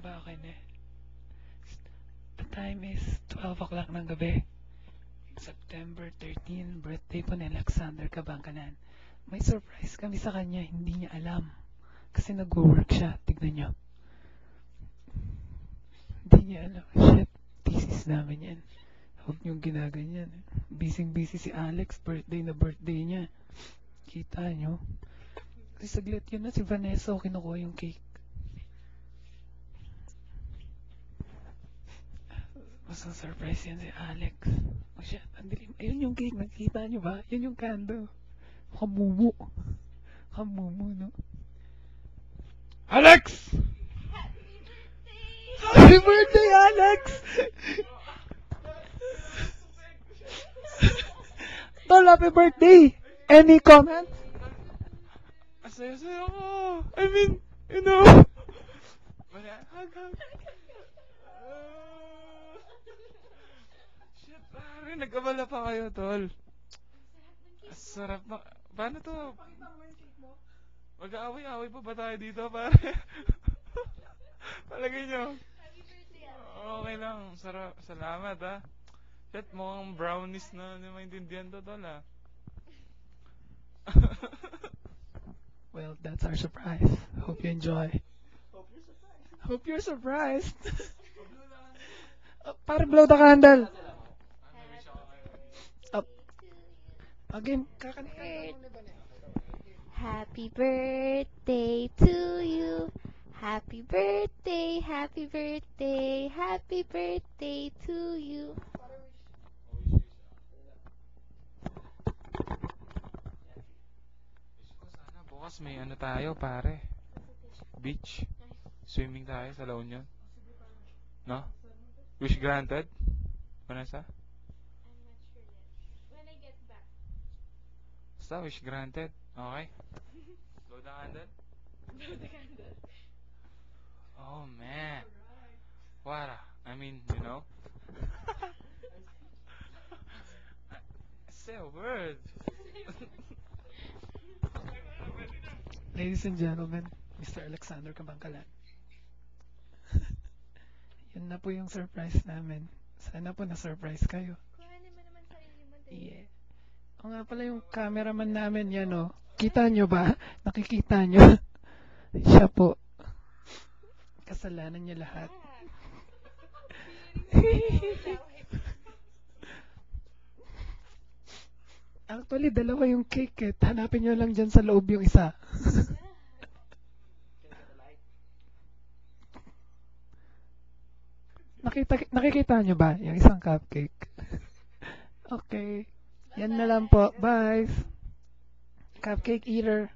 na ba? Okay na. The time is 12 o'clock ng gabi. September 13, birthday po ni Alexander Kabangkanan. May surprise kami sa kanya, hindi niya alam. Kasi nag-work siya, tignan niyo. Hindi niya alam. Shit, thesis namin yan. Huwag niyong ginaganyan. Busy-busy si Alex, birthday na birthday niya. Kita niyo? Kasi saglit yun na si Vanessa o kinukuha yung cake. Mas surprise yan si Alex. Oh shit, ang dilim. Ayun yung cake, nakikita niyo ba? Yun yung candle. Kamumu. Kamumu, no? Alex! Happy birthday, Alex! Tol, happy birthday! Any comments? Asaya-saya ko. I mean, you know. Hug. Shit, pare, nag-abala pa kayo, tol. Sarap na. Paano to? Mag-aaway-aaway pa ba tayo dito, pare? Palagay nyo. Okay lang. Sarap. Salamat, ha. Shit, mukhang brownies na maintindihan to, tol, ha. Well, that's our surprise. Hope you enjoy. Hope you're surprised. Para blow the candle. Up. Again, kakanin. Happy birthday to you. Happy birthday, happy birthday, happy birthday to you. Sana bukas may ano tayo, pare. Beach. Swimming tayo sa La Union. No? Wish granted? Vanessa? I'm not sure yet. When I get back. Basta, wish granted. Okay? Blow the candle? Blow the candle. Oh, man. What? I mean, you know? Say a word. Ladies and gentlemen, Mr. Alexander Kabangkalan. Yun na po yung surprise namin. Sana po na-surprise kayo. Kuhanin mo naman sarili mo, Dave. Yeah. O nga pala yung cameraman namin yan, oh. Kita nyo ba? Nakikita nyo? Siya po. Kasalanan niya lahat. Actually, dalawa yung cake, eh. Hanapin nyo lang dyan sa loob yung isa. Nakikita nyo ba yung isang cupcake? Okay. Yan na lang po. Bye. Cupcake eater.